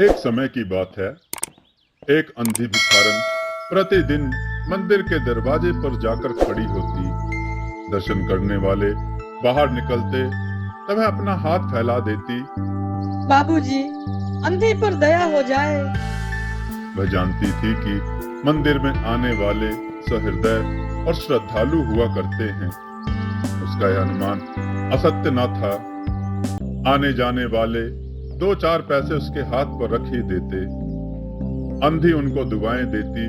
एक समय की बात है। एक अंधी भिखारन प्रतिदिन मंदिर के दरवाजे पर जाकर खड़ी होती। दर्शन करने वाले बाहर निकलते तब वह अपना हाथ फैला देती। बाबूजी, अंधे पर दया हो जाए। वह जानती थी कि मंदिर में आने वाले सहृदय और श्रद्धालु हुआ करते हैं। उसका यह अनुमान असत्य न था। आने जाने वाले दो चार पैसे उसके हाथ पर रख ही देते। अंधी उनको दुआएं देती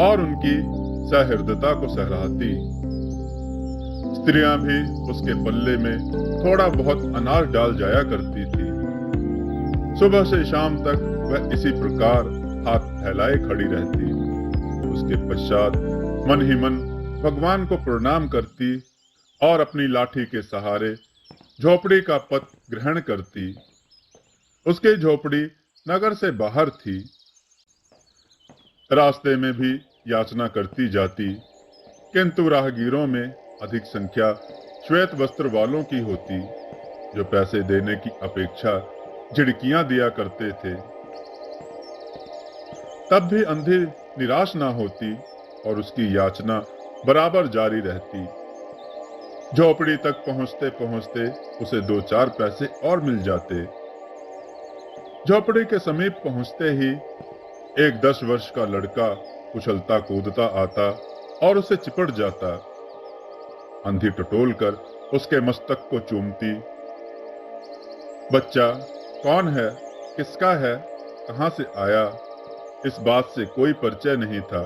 और उनकी सहृदयता को सराहती। स्त्रियां भी उसके पल्ले में थोड़ा बहुत अनाज डाल जाया करती थी। सुबह से शाम तक वह इसी प्रकार हाथ फैलाए खड़ी रहती। उसके पश्चात मन ही मन भगवान को प्रणाम करती और अपनी लाठी के सहारे झोपड़ी का पथ ग्रहण करती। उसकी झोपड़ी नगर से बाहर थी। रास्ते में भी याचना करती जाती, किंतु राहगीरों में अधिक संख्या श्वेत वस्त्र वालों की होती, जो पैसे देने की अपेक्षा झिड़कियां दिया करते थे। तब भी अंधी निराश ना होती और उसकी याचना बराबर जारी रहती। झोपड़ी तक पहुंचते पहुंचते उसे दो चार पैसे और मिल जाते। झोपड़ी के समीप पहुंचते ही एक 10 वर्ष का लड़का उछलता कूदता आता और उसे चिपट जाता। अंधी टटोल कर उसके मस्तक को चूमती। बच्चा कौन है, किसका है, कहां से आया, इस बात से कोई परिचय नहीं था।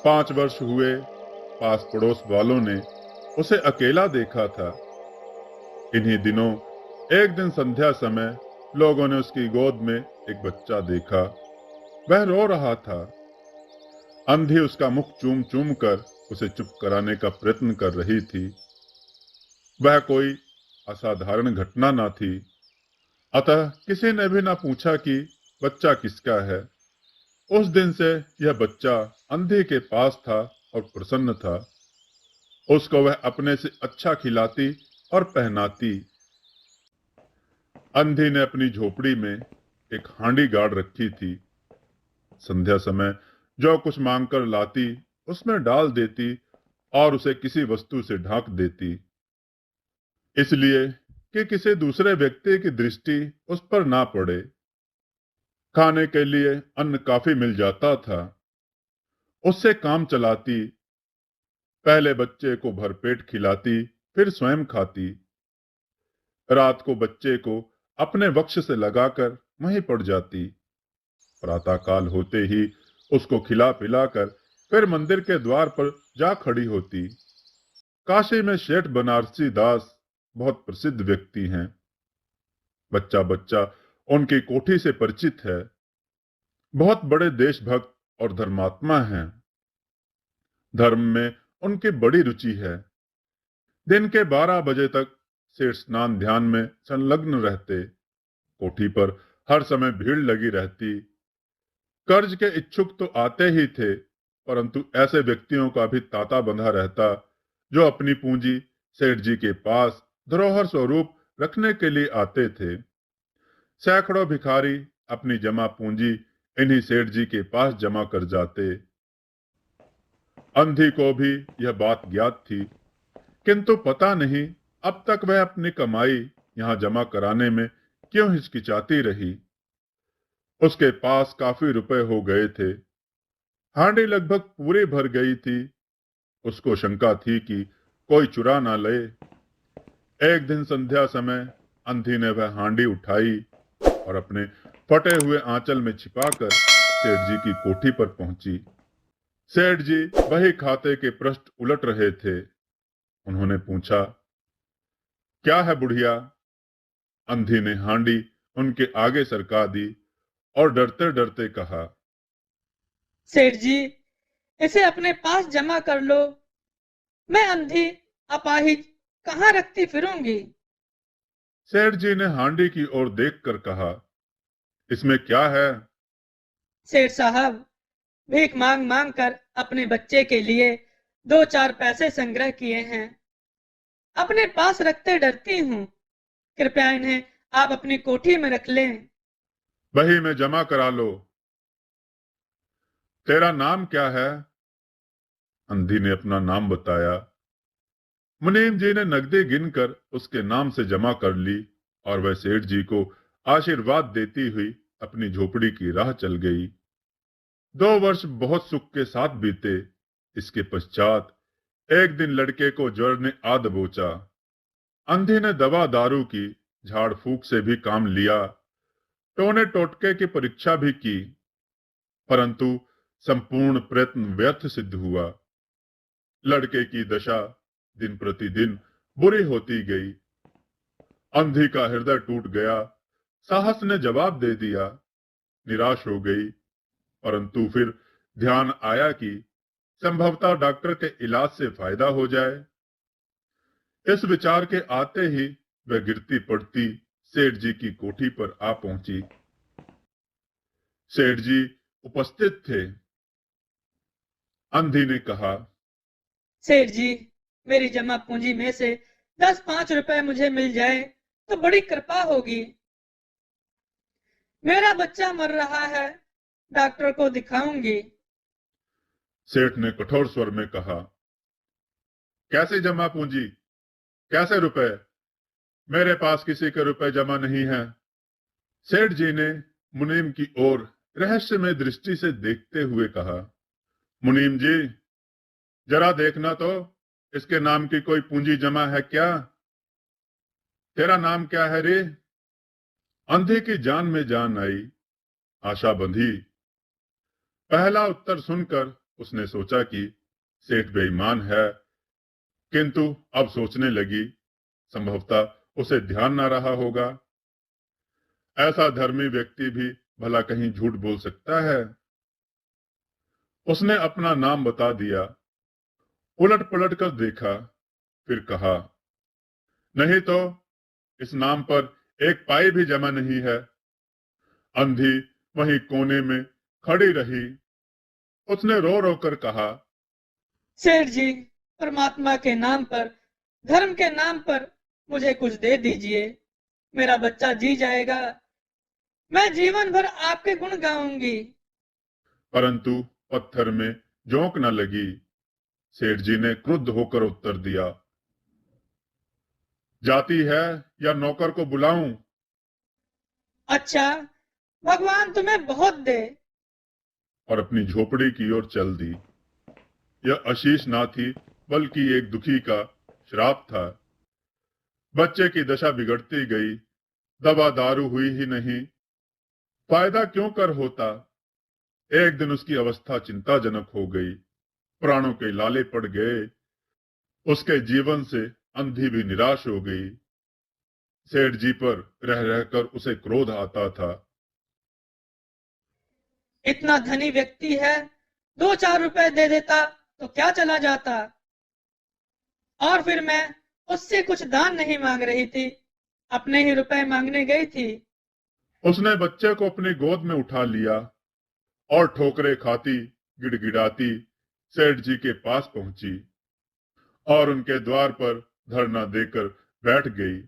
5 वर्ष हुए, पास पड़ोस वालों ने उसे अकेला देखा था। इन्हीं दिनों एक दिन संध्या समय लोगों ने उसकी गोद में एक बच्चा देखा। वह रो रहा था। अंधी उसका मुख चूम चूम कर उसे चुप कराने का प्रयत्न कर रही थी। वह कोई असाधारण घटना न थी, अतः किसी ने भी न पूछा कि बच्चा किसका है। उस दिन से यह बच्चा अंधी के पास था और प्रसन्न था। उसको वह अपने से अच्छा खिलाती और पहनाती। अंधी ने अपनी झोपड़ी में एक हांडी गाड़ रखी थी। संध्या समय जो कुछ मांगकर लाती उसमें डाल देती और उसे किसी वस्तु से ढांक देती, इसलिए कि किसी दूसरे व्यक्ति की दृष्टि उस पर ना पड़े। खाने के लिए अन्न काफी मिल जाता था। उससे काम चलाती। पहले बच्चे को भरपेट खिलाती, फिर स्वयं खाती। रात को बच्चे को अपने वक्ष से लगाकर वहीं पड़ जाती। प्रातःकाल होते ही उसको खिला पिलाकर फिर मंदिर के द्वार पर जा खड़ी होती। काशी में शेठ बनारसी दास बहुत प्रसिद्ध व्यक्ति हैं। बच्चा बच्चा उनकी कोठी से परिचित है। बहुत बड़े देशभक्त और धर्मात्मा हैं। धर्म में उनकी बड़ी रुचि है। दिन के 12 बजे तक सेठ स्नान ध्यान में संलग्न रहते। कोठी पर हर समय भीड़ लगी रहती। कर्ज के इच्छुक तो आते ही थे, परंतु ऐसे व्यक्तियों का भी तांता बंधा रहता जो अपनी पूंजी सेठ जी के पास धरोहर स्वरूप रखने के लिए आते थे। सैकड़ों भिखारी अपनी जमा पूंजी इन्हीं सेठ जी के पास जमा कर जाते। अंधी को भी यह बात ज्ञात थी, किंतु पता नहीं अब तक वह अपनी कमाई यहां जमा कराने में क्यों हिचकिचाती रही। उसके पास काफी रुपए हो गए थे। हांडी लगभग पूरी भर गई थी। उसको शंका थी कि कोई चुरा ना ले। एक दिन संध्या समय अंधी ने वह हांडी उठाई और अपने फटे हुए आंचल में छिपाकर सेठ जी की कोठी पर पहुंची। सेठ जी वही खाते के पृष्ठ उलट रहे थे। उन्होंने पूछा, क्या है बुढ़िया? अंधी ने हांडी उनके आगे सरका दी और डरते डरते कहा, सेठ जी, इसे अपने पास जमा कर लो। मैं अंधी अपाहिज कहाँ रखती फिरूंगी। सेठ जी ने हांडी की ओर देखकर कहा, इसमें क्या है? सेठ साहब, भीख मांग मांग कर अपने बच्चे के लिए दो चार पैसे संग्रह किए हैं। अपने पास रखते डरती हूँ। कृपया इन्हें आप अपनी कोठी में रख लें। बही में जमा करा लो। तेरा नाम क्या है? अंधी ने अपना नाम बताया। मुनीम जी ने नकदी गिनकर उसके नाम से जमा कर ली और वह सेठ जी को आशीर्वाद देती हुई अपनी झोपड़ी की राह चल गई। 2 वर्ष बहुत सुख के साथ बीते। इसके पश्चात एक दिन लड़के को ज्वर ने आ दबोचा। अंधी ने दवा दारू की, झाड़ फूक से भी काम लिया, टोने टोटके की परीक्षा भी की, परंतु संपूर्ण प्रयत्न व्यर्थ सिद्ध हुआ। लड़के की दशा दिन प्रतिदिन बुरी होती गई। अंधी का हृदय टूट गया। साहस ने जवाब दे दिया। निराश हो गई, परंतु फिर ध्यान आया कि संभवतः डॉक्टर के इलाज से फायदा हो जाए। इस विचार के आते ही वह गिरती पड़ती सेठ जी की कोठी पर आ पहुंची। सेठ जी उपस्थित थे। अंधी ने कहा, सेठ जी, मेरी जमा पूंजी में से 10-5 रुपए मुझे मिल जाए तो बड़ी कृपा होगी। मेरा बच्चा मर रहा है, डॉक्टर को दिखाऊंगी। सेठ ने कठोर स्वर में कहा, कैसे जमा पूंजी? कैसे रुपए? मेरे पास किसी के रुपए जमा नहीं है। सेठ जी ने मुनीम की ओर रहस्यमय दृष्टि से देखते हुए कहा, मुनीम जी, जरा देखना तो, इसके नाम की कोई पूंजी जमा है क्या? तेरा नाम क्या है रे? अंधे की जान में जान आई। आशा बंधी। पहला उत्तर सुनकर उसने सोचा कि सेठ बेईमान है, किंतु अब सोचने लगी, संभवतः उसे ध्यान ना रहा होगा। ऐसा धर्मी व्यक्ति भी भला कहीं झूठ बोल सकता है? उसने अपना नाम बता दिया। उलट पलट कर देखा, फिर कहा, नहीं तो इस नाम पर एक पाई भी जमा नहीं है। अंधी वहीं कोने में खड़ी रही। उसने रो रो कर कहा, सेठ जी, परमात्मा के नाम पर, धर्म के नाम पर मुझे कुछ दे दीजिए। मेरा बच्चा जी जाएगा। मैं जीवन भर आपके गुण गाऊंगी। परंतु पत्थर में जोंक न लगी। सेठ जी ने क्रुद्ध होकर उत्तर दिया, जाती है या नौकर को बुलाऊं? अच्छा, भगवान तुम्हें बहुत दे। और अपनी झोपड़ी की ओर चल दी। यह आशीष ना थी, बल्कि एक दुखी का श्राप था। बच्चे की दशा बिगड़ती गई। दवा दारू हुई ही नहीं, फायदा क्यों कर होता। एक दिन उसकी अवस्था चिंताजनक हो गई। प्राणों के लाले पड़ गए। उसके जीवन से अंधी भी निराश हो गई। सेठ जी पर रह रहकर उसे क्रोध आता था। इतना धनी व्यक्ति है, 2-4 रुपए दे देता तो क्या चला जाता। और फिर मैं उससे कुछ दान नहीं मांग रही थी, अपने ही रुपए मांगने गई थी। उसने बच्चे को अपनी गोद में उठा लिया और ठोकरे खाती, गिड़गिड़ाती सेठ जी के पास पहुंची और उनके द्वार पर धरना देकर बैठ गई।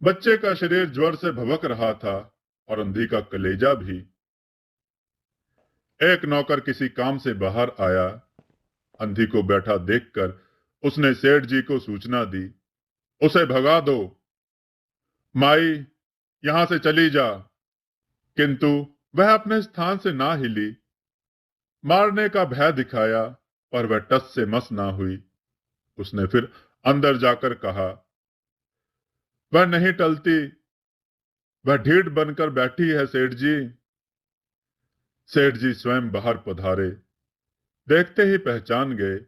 बच्चे का शरीर ज्वर से भभक रहा था और अंधी का कलेजा भी। एक नौकर किसी काम से बाहर आया। अंधी को बैठा देखकर उसने सेठ जी को सूचना दी, उसे भगा दो। माई, यहां से चली जा। किंतु वह अपने स्थान से ना हिली। मारने का भय दिखाया, पर वह टस से मस ना हुई। उसने फिर अंदर जाकर कहा, वह नहीं टलती, वह ढीठ बनकर बैठी है सेठ जी। सेठ जी स्वयं बाहर पधारे। देखते ही पहचान गए।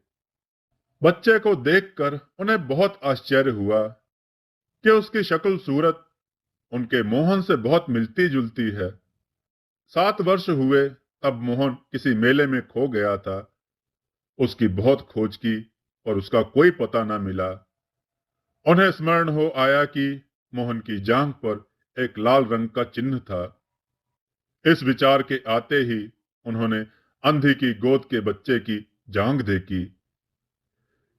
बच्चे को देखकर उन्हें बहुत आश्चर्य हुआ कि उसकी शक्ल सूरत उनके मोहन से बहुत मिलती जुलती है। 7 वर्ष हुए तब मोहन किसी मेले में खो गया था। उसकी बहुत खोज की और उसका कोई पता न मिला। उन्हें स्मरण हो आया कि मोहन की जांघ पर एक लाल रंग का चिन्ह था। इस विचार के आते ही उन्होंने अंधी की गोद के बच्चे की जांघ देखी।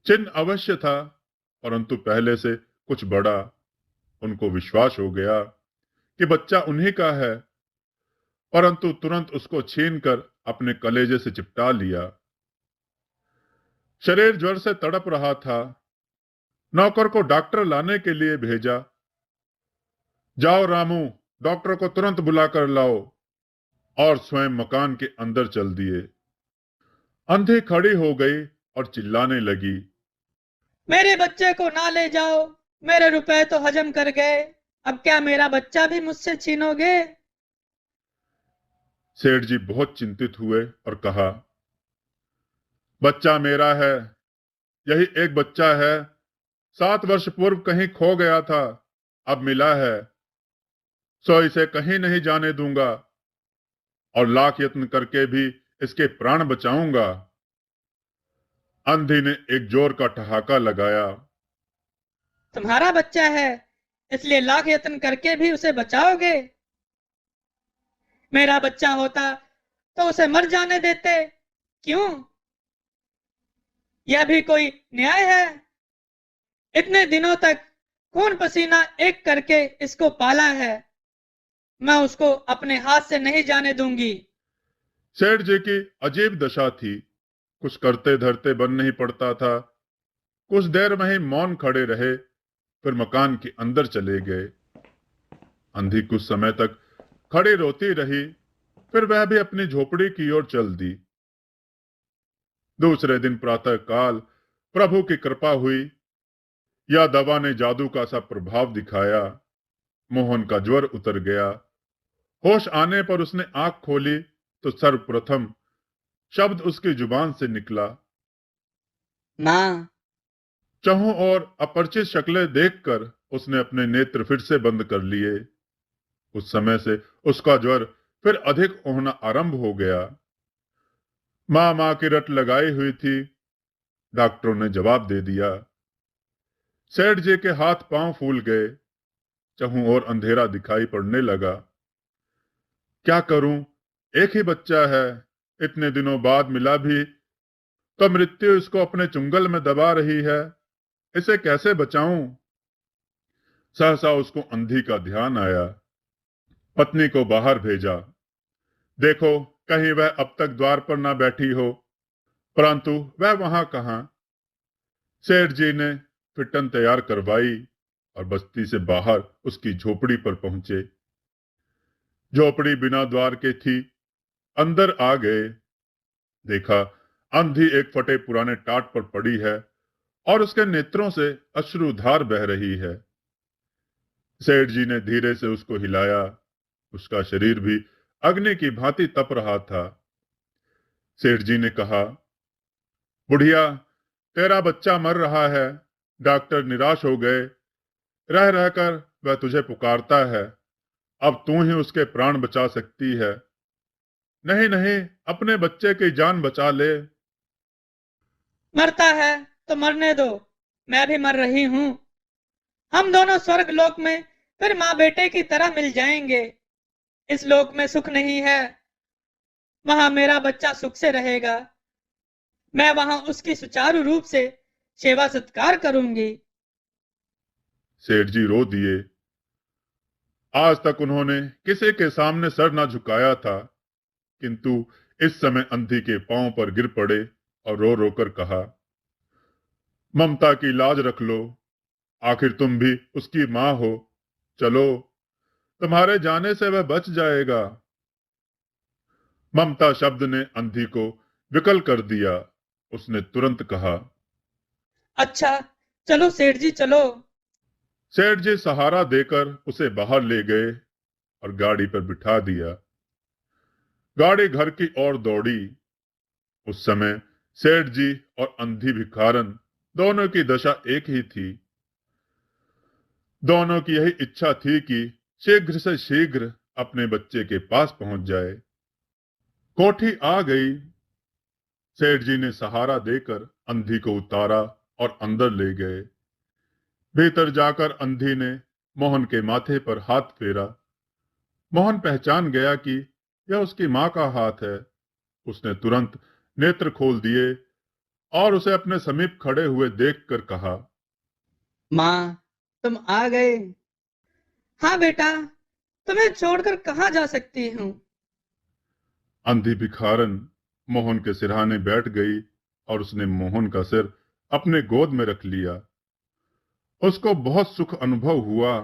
चिन्ह अवश्य था, परंतु पहले से कुछ बड़ा। उनको विश्वास हो गया कि बच्चा उन्हीं का है। परंतु तुरंत उसको छीनकर अपने कलेजे से चिपटा लिया। शरीर ज्वर से तड़प रहा था। नौकर को डॉक्टर लाने के लिए भेजा। जाओ रामू, डॉक्टर को तुरंत बुलाकर लाओ, और स्वयं मकान के अंदर चल दिए। अंधी खड़ी हो गई और चिल्लाने लगी, मेरे बच्चे को ना ले जाओ, मेरे रुपए तो हजम कर गए, अब क्या मेरा बच्चा भी मुझसे छीनोगे? सेठ जी बहुत चिंतित हुए और कहा, बच्चा मेरा है, यही एक बच्चा है। 7 वर्ष पूर्व कहीं खो गया था, अब मिला है, सो इसे कहीं नहीं जाने दूंगा, और लाख यत्न करके भी इसके प्राण बचाऊंगा। अंधी ने एक जोर का ठहाका लगाया। तुम्हारा बच्चा है, इसलिए लाख यत्न करके भी उसे बचाओगे? मेरा बच्चा होता तो उसे मर जाने देते। क्यों? यह भी कोई न्याय है? इतने दिनों तक खून पसीना एक करके इसको पाला है, मैं उसको अपने हाथ से नहीं जाने दूंगी। सेठ जी की अजीब दशा थी। कुछ करते धरते बन नहीं पड़ता था। कुछ देर में ही मौन खड़े रहे, फिर मकान के अंदर चले गए। अंधी कुछ समय तक खड़ी रोती रही, फिर वह भी अपनी झोपड़ी की ओर चल दी। दूसरे दिन प्रातः काल प्रभु की कृपा हुई, या दवा ने जादू का सा प्रभाव दिखाया। मोहन का ज्वर उतर गया। होश आने पर उसने आंख खोली तो सर्वप्रथम शब्द उसकी जुबान से निकला, माँ। चहों और अपरिचित शक्लें देखकर उसने अपने नेत्र फिर से बंद कर लिए। उस समय से उसका ज्वर फिर अधिक होना आरंभ हो गया। माँ माँ की रट लगाई हुई थी। डॉक्टरों ने जवाब दे दिया। सेठ जी के हाथ पांव फूल गए। चहु और अंधेरा दिखाई पड़ने लगा। क्या करूं, एक ही बच्चा है, इतने दिनों बाद मिला भी तो मृत्यु इसको अपने चुंगल में दबा रही है, इसे कैसे बचाऊं? सहसा उसको अंधी का ध्यान आया। पत्नी को बाहर भेजा, देखो कहीं वह अब तक द्वार पर ना बैठी हो। परंतु वह वहां कहां। सेठ जी ने फिटन तैयार करवाई और बस्ती से बाहर उसकी झोपड़ी पर पहुंचे। झोपड़ी बिना द्वार के थी। अंदर आ गए। देखा, अंधी एक फटे पुराने टाट पर पड़ी है और उसके नेत्रों से अश्रुधार बह रही है। सेठ जी ने धीरे से उसको हिलाया। उसका शरीर भी अग्नि की भांति तप रहा था। सेठ जी ने कहा, बुढ़िया, तेरा बच्चा मर रहा है। डॉक्टर निराश हो गए। रह रहकर वह तुझे पुकारता है। अब तू ही उसके प्राण बचा सकती है। नहीं नहीं, अपने बच्चे की जान बचा ले। मरता है तो मरने दो, मैं भी मर रही हूँ। हम दोनों स्वर्ग लोक में फिर माँ बेटे की तरह मिल जाएंगे। इस लोक में सुख नहीं है, वहां मेरा बच्चा सुख से रहेगा। मैं वहां उसकी सुचारू रूप से सेवा सत्कार करूंगी। सेठ जी रो दिए। आज तक उन्होंने किसी के सामने सर ना झुकाया था, किंतु इस समय अंधी के पांव पर गिर पड़े और रो रो कर कहा, ममता की लाज रख लो, आखिर तुम भी उसकी मां हो। चलो, तुम्हारे जाने से वह बच जाएगा। ममता शब्द ने अंधी को विकल कर दिया। उसने तुरंत कहा, अच्छा, चलो सेठ जी चलो। सेठ जी सहारा देकर उसे बाहर ले गए और गाड़ी पर बिठा दिया। गाड़ी घर की ओर दौड़ी। उस समय सेठ जी और अंधी भिखारन दोनों की दशा एक ही थी। दोनों की यही इच्छा थी कि शीघ्र से शीघ्र अपने बच्चे के पास पहुंच जाए। कोठी आ गई। सेठ जी ने सहारा देकर अंधी को उतारा और अंदर ले गए। भीतर जाकर अंधी ने मोहन के माथे पर हाथ फेरा। मोहन पहचान गया कि यह उसकी मां का हाथ है। उसने तुरंत नेत्र खोल दिए और उसे अपने समीप खड़े हुए देखकर कहा, माँ, तुम आ गए। हाँ बेटा, तुम्हें छोड़कर कहाँ जा सकती हूँ। अंधी भिखारन मोहन के सिरहाने बैठ गई और उसने मोहन का सिर अपने गोद में रख लिया। उसको बहुत सुख अनुभव हुआ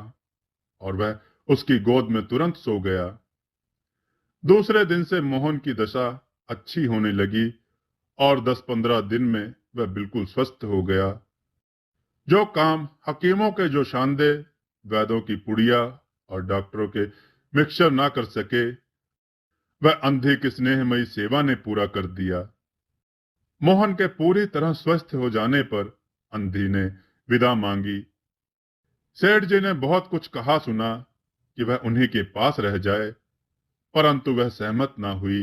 और वह उसकी गोद में तुरंत सो गया। दूसरे दिन से मोहन की दशा अच्छी होने लगी और 10-15 दिन में वह बिल्कुल स्वस्थ हो गया। जो काम हकीमों के जो शांदे, वैद्यों की पुड़िया और डॉक्टरों के मिक्सचर ना कर सके, वह अंधे की स्नेहमयी सेवा ने पूरा कर दिया। मोहन के पूरी तरह स्वस्थ हो जाने पर अंधी ने विदा मांगी। सेठ जी ने बहुत कुछ कहा सुना कि वह उन्हीं के पास रह जाए, परंतु वह सहमत ना हुई।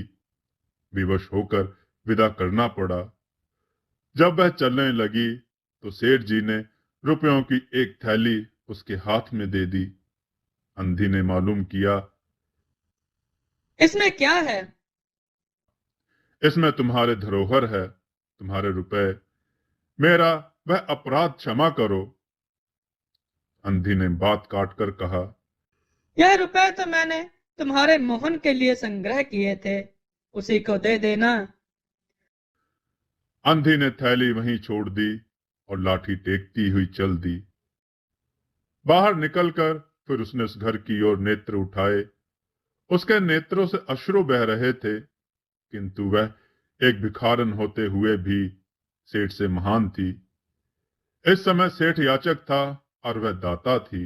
विवश होकर विदा करना पड़ा। जब वह चलने लगी तो सेठ जी ने रुपयों की एक थैली उसके हाथ में दे दी। अंधी ने मालूम किया, इसमें क्या है? इसमें तुम्हारे धरोहर है, तुम्हारे रुपए। मेरा वह अपराध क्षमा करो। अंधी ने बात काट कर कहा, यह रुपए तो मैंने तुम्हारे मोहन के लिए संग्रह किए थे, उसी को दे देना। अंधी ने थैली वहीं छोड़ दी और लाठी टेकती हुई चल दी। बाहर निकलकर फिर उसने उस घर की ओर नेत्र उठाए। उसके नेत्रों से अश्रु बह रहे थे, किंतु वह एक भिखारन होते हुए भी सेठ से महान थी। इस समय सेठ याचक था और वह दाता थी।